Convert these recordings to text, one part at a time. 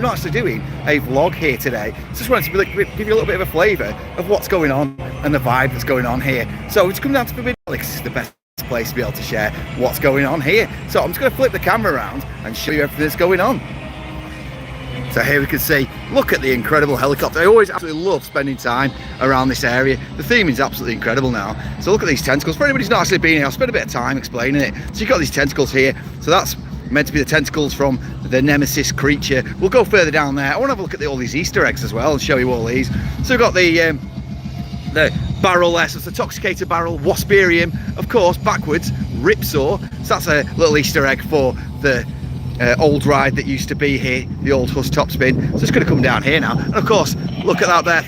not actually doing a vlog here today. Just wanted to give you a little bit of a flavour of what's going on and the vibe that's going on here. So it's come down to Forbidden Valley because it's the best place to be able to share what's going on here. So I'm just going to flip the camera around and show you everything that's going on. So here we can see, look at the incredible helicopter. I always absolutely love spending time around this area. The theming is absolutely incredible now. So look at these tentacles. For anybody who's not actually been here, I'll spend a bit of time explaining it. So you've got these tentacles here. So that's meant to be the tentacles from the Nemesis creature. We'll go further down there. I want to have a look at all these Easter eggs as well and show you all these. So we've got the barrel there, so it's the Toxicator barrel, Wasperium, of course, backwards, Ripsaw. So that's a little Easter egg for the old ride that used to be here, the old Huss top spin. So it's going to come down here now. And of course, look at that there,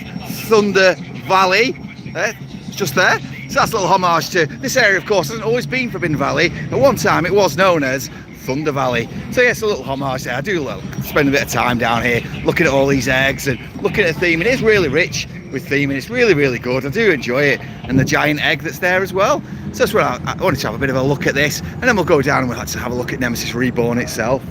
Thunder Valley. It's just there. So that's a little homage to this area, of course, hasn't always been Forbidden Valley. At one time, it was known as Thunder Valley. So yes, a little homage there. I do spend a bit of time down here looking at all these eggs and looking at the theming. It is really rich with theming. It's really, really good. I do enjoy it. And the giant egg that's there as well. So that's where I wanted to have a bit of a look at this. And then we'll go down and we'll have a look at Nemesis Reborn itself.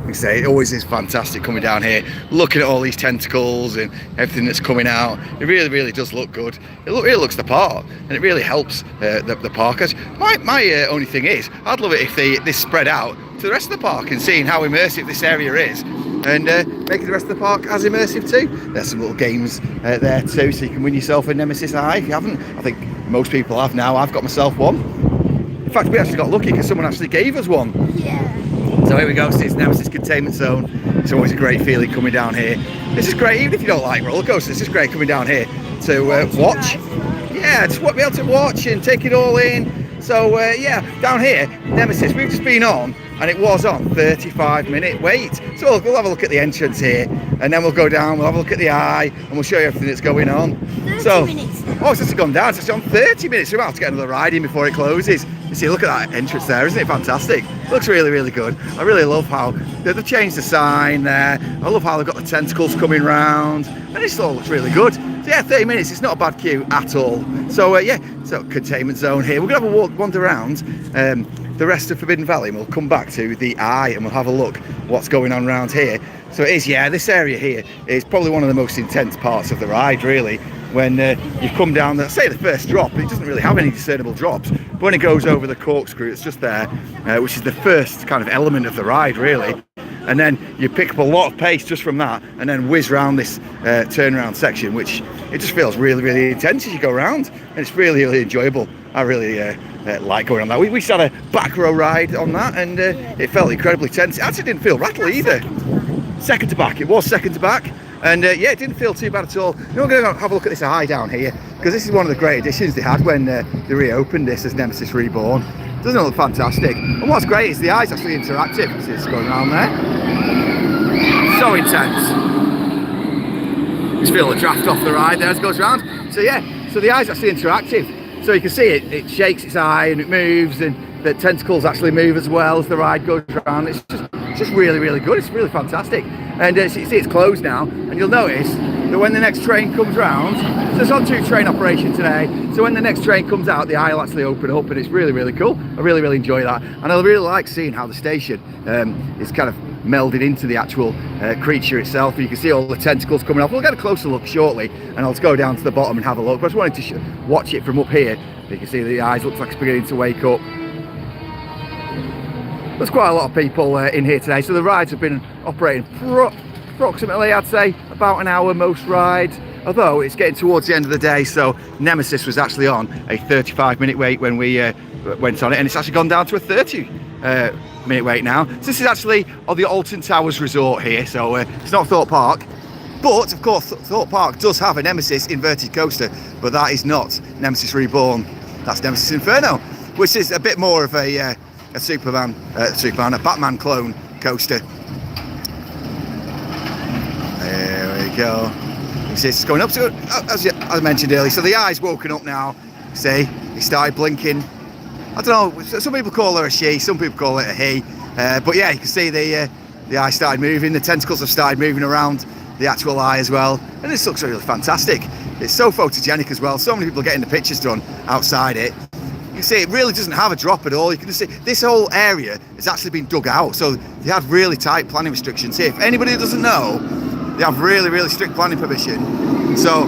Like I say, it always is fantastic coming down here, looking at all these tentacles and everything that's coming out. It really, really does look good. It really looks the part, and it really helps the parkers. My only thing is, I'd love it if this spread out to the rest of the park and seeing how immersive this area is, and making the rest of the park as immersive too. There's some little games there too, so you can win yourself a Nemesis Eye if you haven't. I think most people have now. I've got myself one. In fact, we actually got lucky because someone actually gave us one. Yeah. So here we go, see, it's Nemesis Containment Zone. It's always a great feeling coming down here. This is great, even if you don't like roller coasters, this is great coming down here to watch. Yeah, just be able to watch and take it all in. So yeah, down here, Nemesis, we've just been on, and it was on 35-minute wait. So we'll have a look at the entrance here, and then we'll go down, we'll have a look at the eye, and we'll show you everything that's going on. 30 minutes. Oh, it's just gone down, it's on 30 minutes. We're about to get another ride in before it closes. You see, look at that entrance there, isn't it fantastic? It looks really, really good. I really love how they've changed the sign there. I love how they've got the tentacles coming round, and it all looks really good. So yeah, 30 minutes, it's not a bad queue at all. So yeah, so containment zone here. We're gonna have a wander around the rest of Forbidden Valley, and we'll come back to the eye and we'll have a look what's going on around here. So it is, yeah, this area here is probably one of the most intense parts of the ride, really. When you come down, say the first drop, it doesn't really have any discernible drops, but when it goes over the corkscrew, it's just there, which is the first kind of element of the ride, really. And then you pick up a lot of pace just from that, and then whiz around this turnaround section, which it just feels really, really intense as you go around, and it's really, really enjoyable. I really like going on that. We just had a back row ride on that, and it felt incredibly tense. It actually didn't feel rattly either. Second to back, it was second to back. And yeah, it didn't feel too bad at all. Now we're going to have a look at this eye down here, because this is one of the great additions they had when they reopened this as Nemesis Reborn. Doesn't it look fantastic? And what's great is the eye's actually interactive. See it's going around there. So intense. Just feel the draft off the ride there as it goes around. So yeah, so the eye's actually interactive. So you can see it shakes its eye and it moves, and the tentacles actually move as well as the ride goes around. It's just really, really good. It's really fantastic. And you see it's closed now, and you'll notice that when the next train comes round, so it's on 2 train operation today, so when the next train comes out, the eye will actually open up, and it's really, really cool. I really, really enjoy that, and I really like seeing how the station is kind of melded into the actual creature itself. You can see all the tentacles coming off. We'll get a closer look shortly, and I'll just go down to the bottom and have a look, but I just wanted to watch it from up here. You can see the eyes looks like it's beginning to wake up. There's quite a lot of people in here today, so the rides have been operating for approximately, I'd say, about an hour most rides, although it's getting towards the end of the day, so Nemesis was actually on a 35-minute wait when we went on it, and it's actually gone down to a 30-minute wait now. So this is actually on the Alton Towers Resort here, so it's not Thorpe Park, but of course Thorpe Park does have a Nemesis inverted coaster, but that is not Nemesis Reborn, that's Nemesis Inferno, which is a bit more of a Batman clone coaster. There we go. You see it's going up to it, as I mentioned earlier. So the eye's woken up now. See, he started blinking. I don't know, some people call her a she, some people call it a he. But yeah, you can see the eye started moving, the tentacles have started moving around the actual eye as well. And this looks really fantastic. It's so photogenic as well. So many people are getting the pictures done outside it. You can see it really doesn't have a drop at all. You can see this whole area has actually been dug out, so they have really tight planning restrictions here. If anybody doesn't know, they have really strict planning permission, so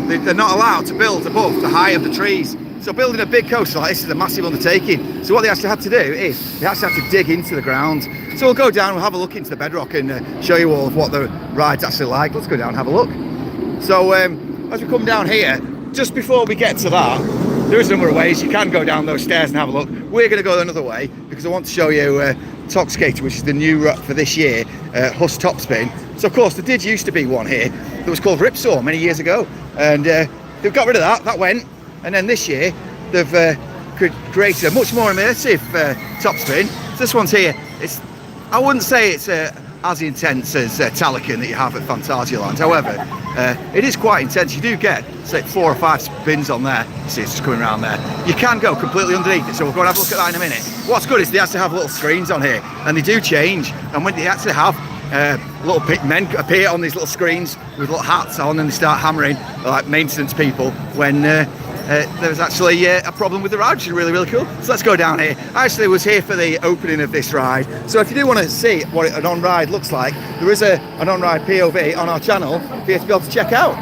they're not allowed to build above the height of the trees. So building a big coaster like this is a massive undertaking. So what they actually had to do is they actually had to dig into the ground. So we'll go down, we'll have a look into the bedrock and show you all of what the ride's actually like. Let's go down and have a look. So as we come down here, just before we get to that, there is a number of ways you can go down those stairs and have a look. We're going to go another way because I want to show you Toxicator, which is the new route for this year, Huss Topspin. So of course there did used to be one here that was called Ripsaw many years ago, and they've got rid of that went, and then this year they've created a much more immersive topspin. So this one's here, I wouldn't say it's as intense as Talican that you have at Phantasialand. However, it is quite intense. You do get, say, 4 or 5 spins on there. You see it's just coming around there. You can go completely underneath it, so we'll go and have a look at that in a minute. What's good is they actually have little screens on here, and they do change. And when they actually have little men appear on these little screens with little hats on, and they start hammering like maintenance people when there's actually a problem with the ride, which is really cool. So let's go down here. I actually was here for the opening of this ride, so if you do want to see what an on-ride looks like, there is an on-ride POV on our channel for you to be able to check out.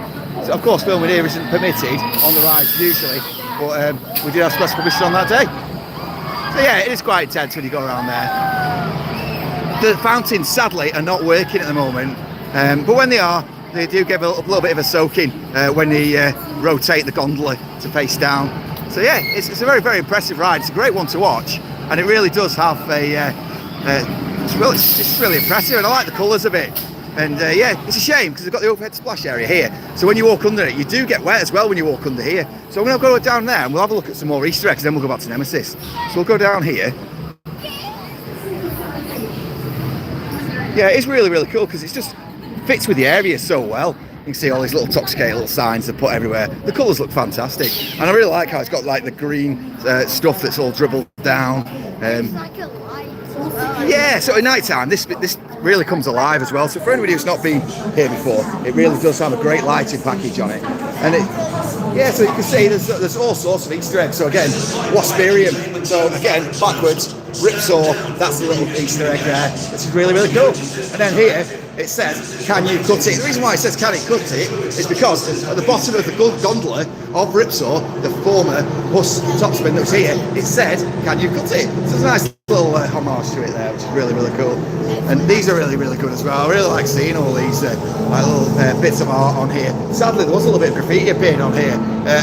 So of course filming here isn't permitted on the rides usually, but we did have special permission on that day. So yeah, it is quite intense when you go around there. The fountains sadly are not working at the moment, but when they are, they do give a little bit of a soaking when they rotate the gondola to face down. So yeah, it's a very impressive ride. It's a great one to watch, and it really does have it's really impressive, and I like the colours of it. And yeah, it's a shame because they've got the overhead splash area here, so when you walk under it, you do get wet as well when you walk under here. So I'm going to go down there and we'll have a look at some more Easter eggs, then we'll go back to Nemesis. So we'll go down here. Yeah, it's really cool because it's just fits with the area so well. You can see all these little Toxicator little signs they put everywhere. The colours look fantastic, and I really like how it's got like the green stuff that's all dribbled down. It's like a light as well. Yeah, so at night time this really comes alive as well. So for anybody who's not been here before, it really does have a great lighting package on it. And yeah, so you can see there's all sorts of Easter eggs. So again, Wasperium. So again, backwards, Ripsaw, that's the little Easter egg there. This is really cool. And then here it says, can you cut it? The reason why it says can it cut it is because at the bottom of the gondola of Ripsaw, the former Huss Topspin that was here, it said, can you cut it? So there's a nice little homage to it there, which is really cool. And these are really good as well. I really like seeing all these like little bits of art on here. Sadly, there was a little bit of graffiti appearing on here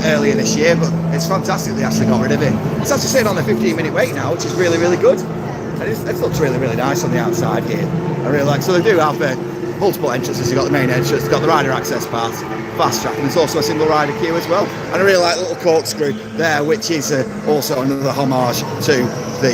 earlier this year, but it's fantastic they actually got rid of it. It's actually sitting on a 15-minute wait now, which is really good. And it looks really nice on the outside here. I really like. So they do have multiple entrances. You've got the main entrance, you've got the rider access pass, fast track, and there's also a single rider queue as well. And I really like the little corkscrew there, which is also another homage to the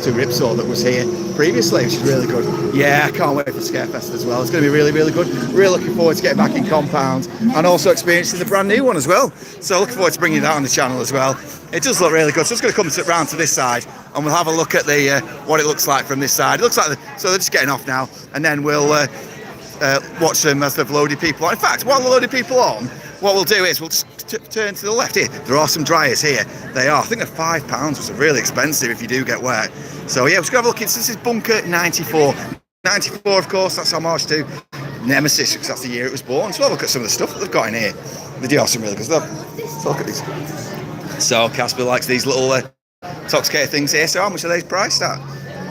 to Ripsaw that was here previously, which is really good. Yeah, I can't wait for Scarefest as well. It's going to be really good. Really looking forward to getting back in compound and also experiencing the brand new one as well. So looking forward to bringing that on the channel as well. It does look really good. So it's going to come round to this side, and we'll have a look at the what it looks like from this side. It looks like so they're just getting off now, and then we'll watch them as they've loaded people on. In fact, while they're loading people on, what we'll do is we'll just turn to the left here. There are some dryers here. They are, I think they're £5, which is really expensive if you do get wet. So yeah, we're just going to have a look. This is Bunker 94. 94, of course, that's homage to Nemesis, because that's the year it was born. So we'll look at some of the stuff that they've got in here. They do have some really good stuff. So look at these. So Casper likes these little Toxicator things here. So how much are they priced at?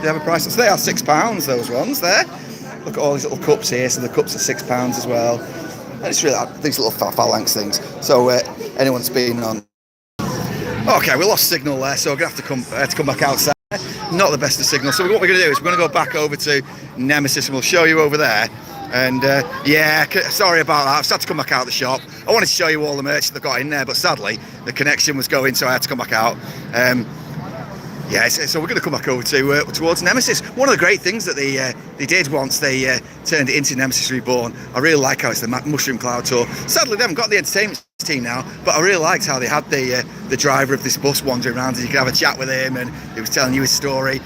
They have a price. So they are £6, those ones there. Look at all these little cups here. So the cups are £6 as well. And it's really these little phalanx things. So anyone's been on. Okay, we lost signal there, so we're gonna have to come back outside. Not the best of signal. So what we're gonna do is we're gonna go back over to Nemesis, and we'll show you over there. And yeah, sorry about that. I've had to come back out of the shop. I wanted to show you all the merch that they've got in there, but sadly the connection was going, so I had to come back out. Yeah, so we're going to come back over to towards Nemesis. One of the great things that they did once they turned it into Nemesis Reborn, I really like how it's the Mushroom Cloud Tour. Sadly, they haven't got the entertainment team now, but I really liked how they had the driver of this bus wandering around, and you could have a chat with him, and he was telling you his story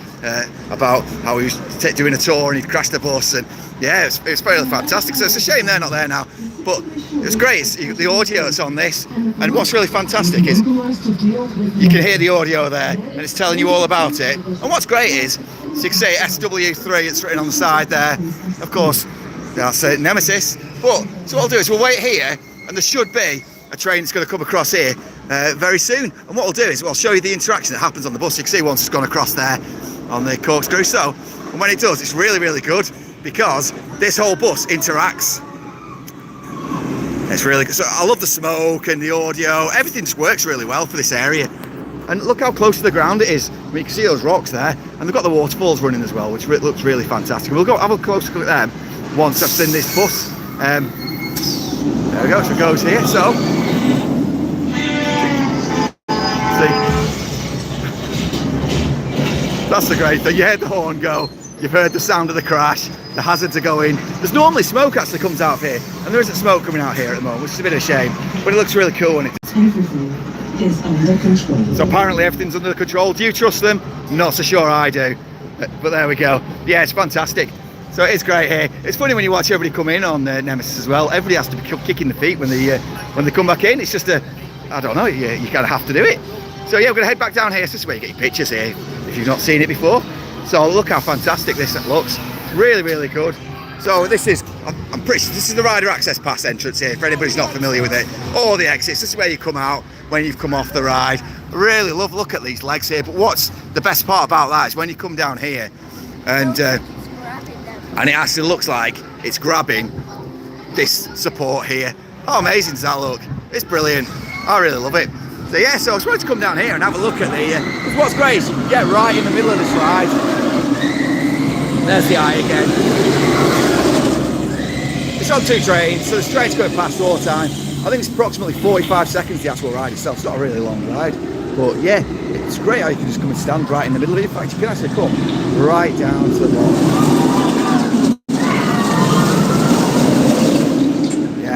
about how he was doing a tour and he'd crashed the bus, and yeah, it was very fantastic. So it's a shame they're not there now, but it was great. The audio that's on this, and what's really fantastic is you can hear the audio there, and it's telling you all about it. And what's great is, so you can see SW3, it's written on the side there. Of course, that's Nemesis. But so what I'll do is we'll wait here, and there should be a train that's going to come across here very soon. And what we'll do is we'll show you the interaction that happens on the bus. You can see once it's gone across there on the corkscrew. So, and when it does, it's really, really good, because this whole bus interacts. It's really good. So I love the smoke and the audio. Everything just works really well for this area. And look how close to the ground it is. I mean, you can see those rocks there, and they've got the waterfalls running as well, which looks really fantastic. We'll go have a close look at them once I've seen this bus. There we go, so it goes here, so see, that's the great thing. You heard the horn go, you've heard the sound of the crash, the hazards are going. There's normally smoke actually comes out of here, and there isn't smoke coming out here at the moment, which is a bit of a shame, but it looks really cool when it does. Everything is under control. So apparently everything's under control. Do you trust them? Not so sure I do, but there we go. Yeah, it's fantastic. So it's great here. It's funny when you watch everybody come in on Nemesis as well. Everybody has to be kicking the feet when they come back in. It's just I don't know, you kind of have to do it. So yeah, we're going to head back down here. This is where you get your pictures here, if you've not seen it before. So look how fantastic this looks. Really, really good. So this is, I'm pretty sure this is the rider access pass entrance here, for anybody's not familiar with it. All the exits, this is where you come out when you've come off the ride. Really look at these legs here. But what's the best part about that is when you come down here, and it actually looks like it's grabbing this support here. How amazing does that look? It's brilliant. I really love it. So yeah, so I just wanted to come down here and have a look at the, what's great is you can get right in the middle of this ride. There's the eye again. It's on 2 trains, so the train's going past all the time. I think it's approximately 45 seconds the actual ride itself. It's not a really long ride, but yeah, it's great how you can just come and stand right in the middle of it. In fact, you can actually come right down to the bottom.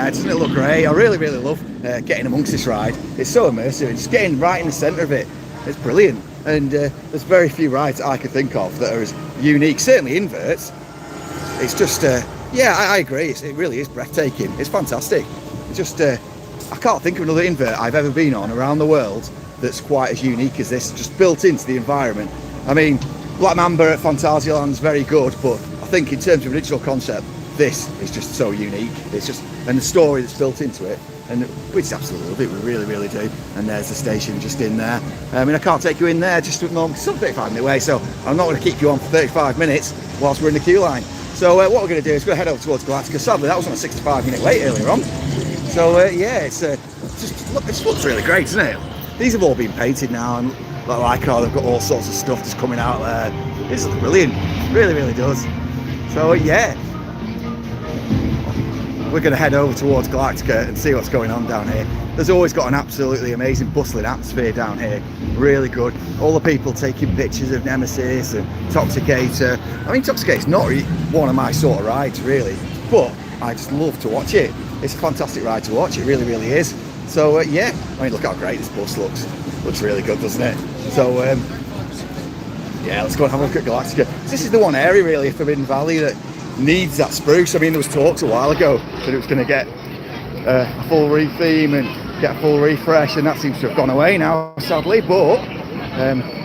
Doesn't it look great? I really love getting amongst this ride. It's so immersive. It's getting right in the centre of it. It's brilliant. And there's very few rides I could think of that are as unique. Certainly inverts. It's just, yeah, I agree. It really is breathtaking. It's fantastic. It's just, I can't think of another invert I've ever been on around the world that's quite as unique as this, just built into the environment. I mean, Black Mamba at Phantasialand's very good, but I think in terms of original concept, this is just so unique. It's just, and the story that's built into it, and we just absolutely love it. We really do. And there's the station just in there. I mean, I can't take you in there just at the moment. It's still 35 minute away, so I'm not going to keep you on for 35 minutes whilst we're in the queue line. So what we're going to do is we're going to head over towards Galactica. Sadly, that was on a 65 minute wait earlier on. So yeah, it's just look, it looks really great, doesn't it? These have all been painted now, and like oh, they've got all sorts of stuff just coming out there. This looks brilliant. Really does. So yeah. We're going to head over towards Galactica and see what's going on down here. There's always got an absolutely amazing bustling atmosphere down here. Really good. All the people taking pictures of Nemesis and Toxicator. I mean, Toxicator's not really one of my sort of rides, really, but I just love to watch it. It's a fantastic ride to watch. It really is. So yeah, I mean, look how great this bus looks. Looks really good, doesn't it? So yeah, let's go and have a look at Galactica. This is the one area really of Forbidden Valley that needs that spruce. I mean, there was talks a while ago that it was going to get a full retheme and get a full refresh, and that seems to have gone away now, sadly, but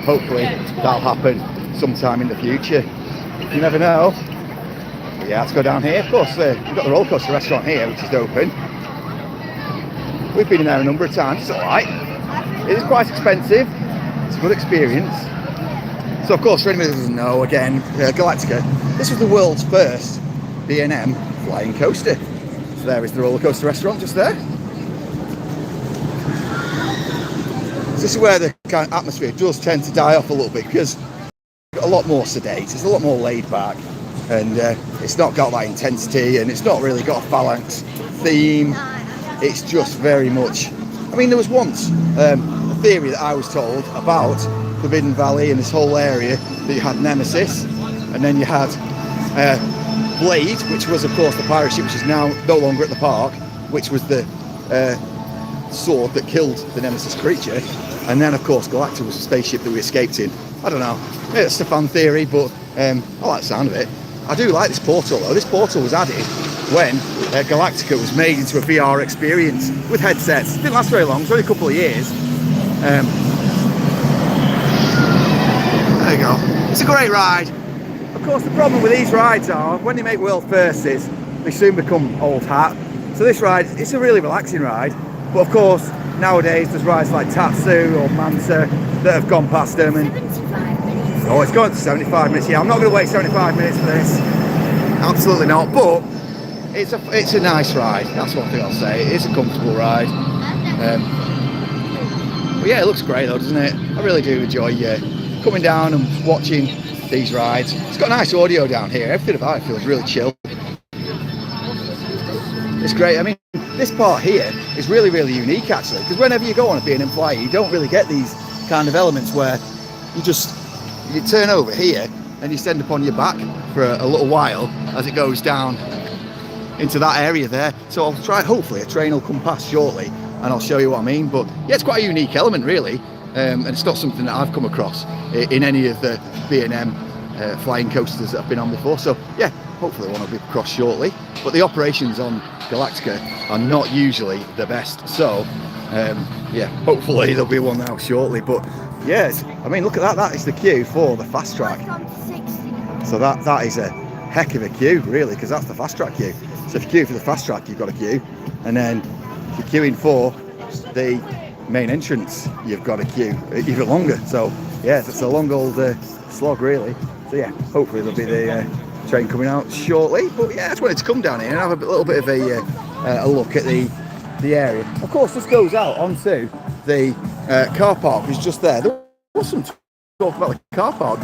hopefully that'll happen sometime in the future. You never know. But yeah, let's go down here. Of course, we've got the roller coaster restaurant here, which is open. We've been in there a number of times. It's alright. It is quite expensive. It's a good experience. So of course, for anybody who doesn't know, again, Galactica, this was the world's first B&M flying coaster. So there is the roller coaster restaurant just there. So this is where the kind of atmosphere does tend to die off a little bit, because it's a lot more sedate, it's a lot more laid back, and it's not got that intensity, and it's not really got a phalanx theme. It's just very much, I mean, there was once a theory that I was told about Forbidden Valley and this whole area, that you had Nemesis, and then you had Blade, which was of course the pirate ship, which is now no longer at the park, which was the sword that killed the Nemesis creature, and then of course Galactica was a spaceship that we escaped in. I don't know, maybe it's a fan theory, but I like the sound of it. I do like this portal though. This portal was added when Galactica was made into a VR experience with headsets. It didn't last very long, it was only a couple of years. There you go. It's a great ride. Of course, the problem with these rides are when they make world firsts, they soon become old hat. So this ride, it's a really relaxing ride. But of course, nowadays there's rides like Tatsu or Manta that have gone past them. And 75 minutes. oh, it's gone to 75 minutes. Yeah, I'm not going to wait 75 minutes for this. Absolutely not. But it's a nice ride. That's one thing I'll say. It is a comfortable ride. But yeah, it looks great though, doesn't it? I really do enjoy coming down and watching these rides. It's got nice audio down here. Everything about it feels really chill. It's great. I mean, this part here is really, really unique actually, because whenever you go on a B&M flight, you don't really get these kind of elements where you turn over here and you stand upon your back for a little while as it goes down into that area there. So I'll try, hopefully a train will come past shortly and I'll show you what I mean. But yeah, it's quite a unique element really, and it's not something that I've come across in any of the B&M flying coasters that I've been on before. So yeah, hopefully one will be across shortly. But the operations on Galactica are not usually the best, so yeah, hopefully there'll be one now shortly. But yes, I mean, look at that. That is the queue for the fast track. So that is a heck of a queue, really, because that's the fast track queue. So if you queue for the fast track, you've got a queue, and then if you're queuing for the main entrance, you've got a queue even longer. So yes, it's a long old slog, really. So yeah, hopefully there'll be the train coming out shortly. But yeah, I just wanted to come down here and have a little bit of a look at the area. Of course, this goes out onto the car park, which is just there. There was some talk about the car park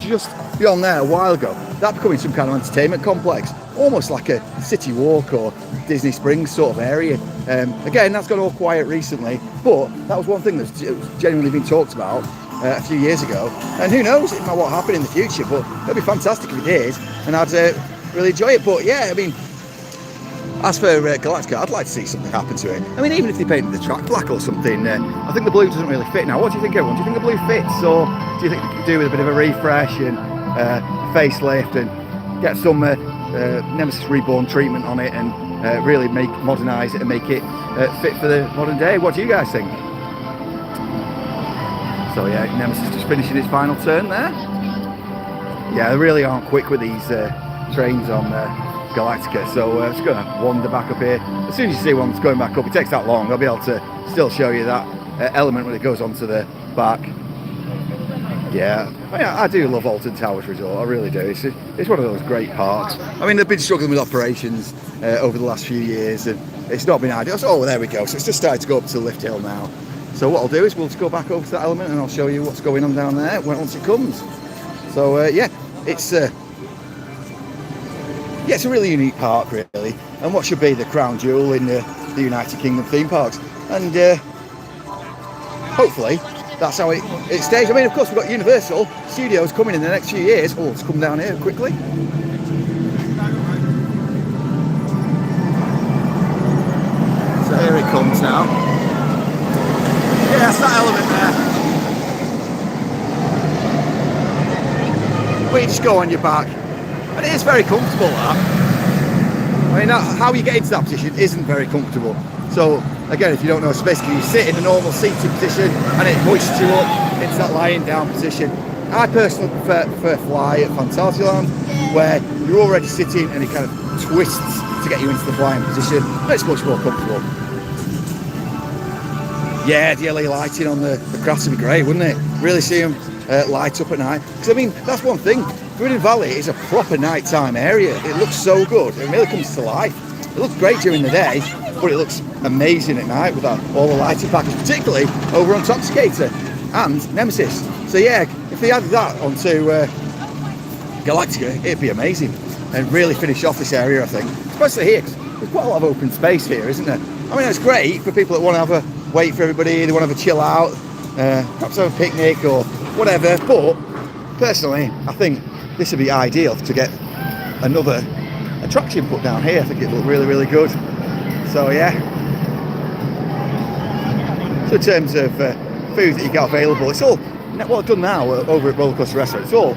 just beyond there a while ago. That becoming some kind of entertainment complex, almost like a City Walk or Disney Springs sort of area. Again, that's got all quiet recently, but that was one thing that's genuinely been talked about a few years ago, and who knows, it might what happen in the future, but it'd be fantastic if it did, and I'd really enjoy it. But yeah, I mean, as for Galactica, I'd like to see something happen to it. I mean, even if they painted the track black or something, I think the blue doesn't really fit now. What do you think, everyone? Do you think the blue fits, or do you think they could do with a bit of a refresh and facelift and get some Nemesis Reborn treatment on it and really modernise it and make it fit for the modern day? What do you guys think? So yeah, Nemesis just finishing its final turn there. Yeah, they really aren't quick with these trains on Galactica, so I'm just going to wander back up here. As soon as you see one that's going back up, it takes that long, I'll be able to still show you that element when it goes onto the back. Yeah, I do love Alton Towers Resort, I really do. It's one of those great parks. I mean, they've been struggling with operations over the last few years, and it's not been ideal. So, oh, there we go. So it's just started to go up to the lift hill now. So what I'll do is we'll just go back over to that element and I'll show you what's going on down there once it comes. So yeah, it's a really unique park, really, and what should be the crown jewel in the United Kingdom theme parks. And hopefully that's how it stays. I mean, of course, we've got Universal Studios coming in the next few years. Oh, let's come down here quickly. So here it comes now. Yeah, that's that element there. But you just go on your back, and it is very comfortable, that. I mean, how you get into that position isn't very comfortable. So again, if you don't know, it's basically you sit in a normal seated position and it hoists you up into that lying down position. I personally prefer fly at Fantasyland, where you're already sitting and it kind of twists to get you into the flying position. It's much more comfortable. Yeah, the LA lighting on the crafts would be great, wouldn't it? Really see them light up at night. Because I mean, that's one thing. Meridian Valley is a proper nighttime area. It looks so good. It really comes to life. It looks great during the day, but it looks amazing at night with all the lighting package, particularly over on Toxicator and Nemesis. So yeah, if they added that onto Galactica, it'd be amazing and really finish off this area, I think. Especially here, because there's quite a lot of open space here, isn't there? I mean, it's great for people that want to have a wait for everybody, they want to have a chill out, perhaps have a picnic or whatever. But personally, I think this would be ideal to get another attraction put down here. I think it would look really, really good. So yeah, So in terms of food that you get available, it's all what I've done now over at Roller Coaster Restaurant. It's all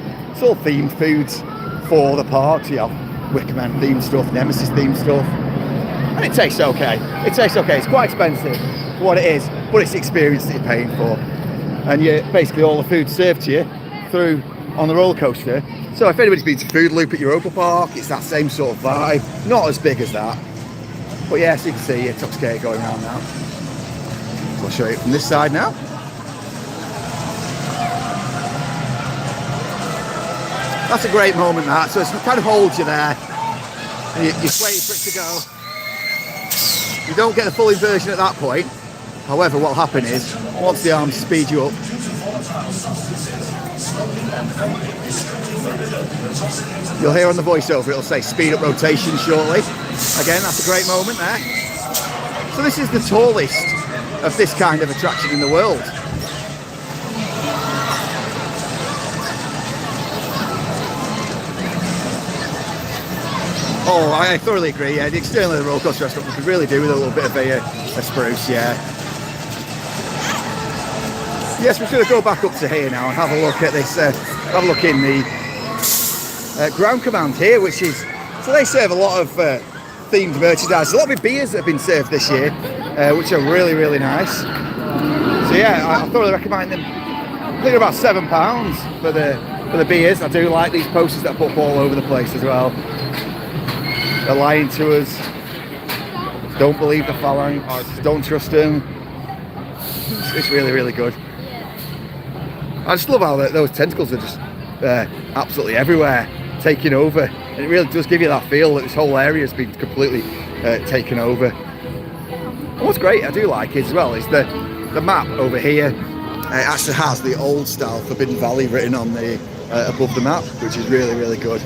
themed foods for the parks. You have Wickerman themed stuff, Nemesis themed stuff, and it tastes okay. It tastes okay. It's quite expensive for what it is, but it's the experience that you're paying for. And you basically all the food served to you through on the roller coaster. So if anybody's been to Food Loop at Europa Park, it's that same sort of vibe. Not as big as that, but yes, you can see a Toxicator going around now. So I'll show you from this side now. That's a great moment, that. So it kind of holds you there, and you're waiting for it to go. You don't get the full inversion at that point. However, what will happen is, once the arms speed you up, you'll hear on the voiceover, it'll say speed up rotation shortly. Again, that's a great moment there. So this is the tallest of this kind of attraction in the world. Oh, I thoroughly agree. Yeah, the external of the roller coaster restaurant we could really do with a little bit of a spruce. Yeah. Yes, we're going to go back up to here now and have a look at this. Have a look in the ground command here, which is so they serve a lot of themed merchandise. A lot of beers that have been served this year, which are really, really nice. So yeah, I thoroughly recommend them. I think they're about £7 for the beers. I do like these posters that put all over the place as well. They're lying to us. Don't believe the phalanx. Don't trust them. It's really, really good. I just love how those tentacles are just absolutely everywhere, taking over. And it really does give you that feel that this whole area has been completely taken over. And what's great, I do like it as well, is the map over here. It actually has the old style Forbidden Valley written on the above the map, which is really, really good.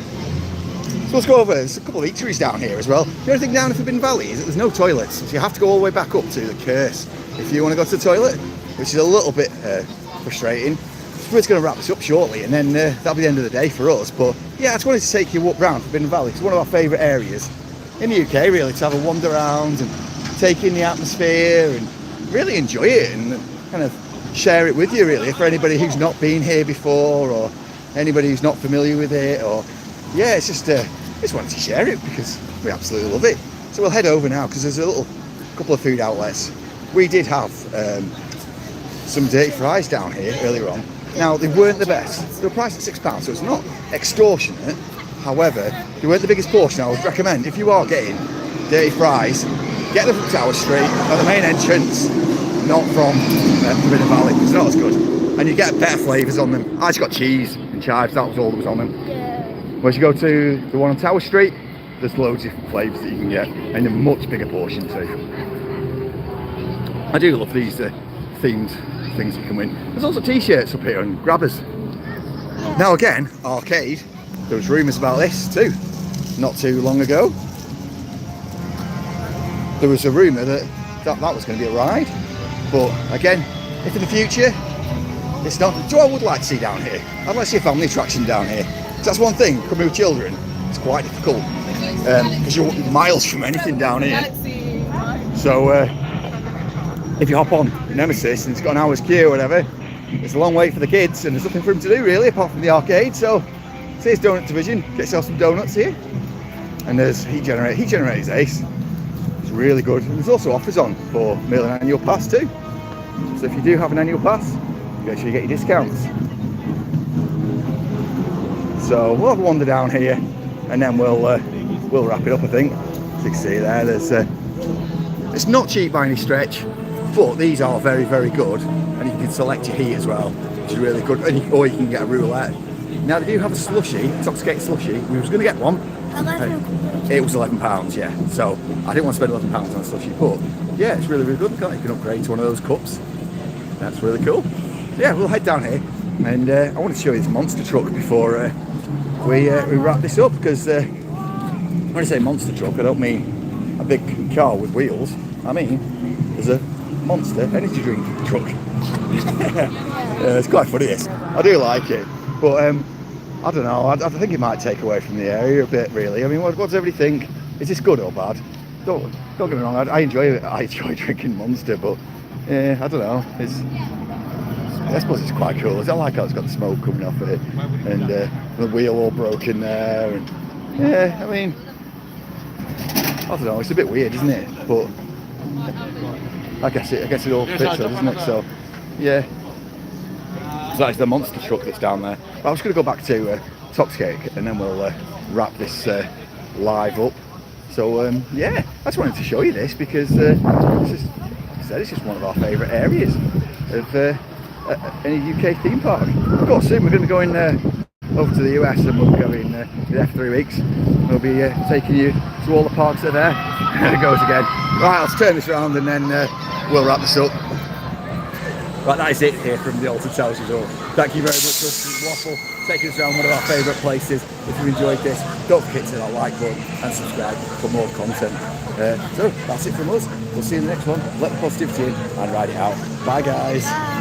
So let's go over, there's a couple of eateries down here as well. The only thing down in Forbidden Valley is that there's no toilets, so you have to go all the way back up to the Curse if you want to go to the toilet, which is a little bit frustrating. We're just going to wrap this up shortly, and then that'll be the end of the day for us. But yeah, I just wanted to take you up round Forbidden Valley. It's one of our favourite areas in the UK, really, to have a wander around and take in the atmosphere and really enjoy it and kind of share it with you, really, for anybody who's not been here before or anybody who's not familiar with it. Or yeah, it's just just wanted to share it because we absolutely love it. So we'll head over now because there's a couple of food outlets. We did have some dirty fries down here earlier on. Now, they weren't the best. They were priced at £6, so it's not extortionate. However, they weren't the biggest portion. I would recommend, if you are getting dirty fries, get them from Tower Street at the main entrance, not from Forbidden Valley. It's not as good. And you get better flavours on them. I just got cheese and chives, that was all that was on them. Yeah. Whereas you go to the one on Tower Street, there's loads of different flavours that you can get, and a much bigger portion too. I do love these themed things you can win. There's also t-shirts up here and grabbers. Now again, arcade, there was rumours about this too, not too long ago. There was a rumour that was going to be a ride, but again, if in the future it's not. Do I would like to see down here? I'd like to see a family attraction down here. That's one thing, coming with children, it's quite difficult because you're miles from anything down here. So if you hop on Nemesis and it's got an hour's queue or whatever, it's a long wait for the kids and there's nothing for them to do really apart from the arcade. So here's Donut Division, get yourself some donuts here. And there's heat generator's ace. It's really good. And there's also offers on for meal and annual pass too. So if you do have an annual pass, make sure you get your discounts. So we'll have a wander down here and then we'll wrap it up, I think. As you can see there, it's not cheap by any stretch. But these are very, very good, and you can select your heat as well, which is really good. Or you can get a roulette. Now they do have a slushie, Toxicator slushie. We was going to get one. It was £11, yeah. So I didn't want to spend £11 on a slushie, but yeah, it's really, really good. You can upgrade to one of those cups. That's really cool. Yeah, we'll head down here, and I want to show you this monster truck before we wrap this up. Because when I say monster truck, I don't mean a big car with wheels. I mean there's a monster energy drink truck. It's quite funny, this. I do like it, but I don't know, I think it might take away from the area a bit, really. I mean, what does everybody think? Is this good or bad? Don't get me wrong, I enjoy drinking Monster, but Yeah, I don't know. I suppose it's quite cool. I like how it's got the smoke coming off it, and the wheel all broken there. And yeah, I mean, I don't know. It's a bit weird, isn't it? But I guess it all fits, though, doesn't it? So yeah. So that's the monster truck that's down there. But I was going to go back to Toxicator, and then we'll wrap this live up. So yeah, I just wanted to show you this because it's just one of our favourite areas of any UK theme park. Of course, soon we're going to be going over to the US, and we'll be going there for 3 weeks. We'll be taking you to all the parks that are there. There it goes again. Right, let's turn this around and then we'll wrap this up. Right, that is it here from the Alton Towers Resort. Thank you very much for Waffle, taking us around one of our favourite places. If you enjoyed this, don't forget to hit that like button and subscribe for more content. So that's it from us. We'll see you in the next one. Let the positivity in and ride it out. Bye guys. Bye.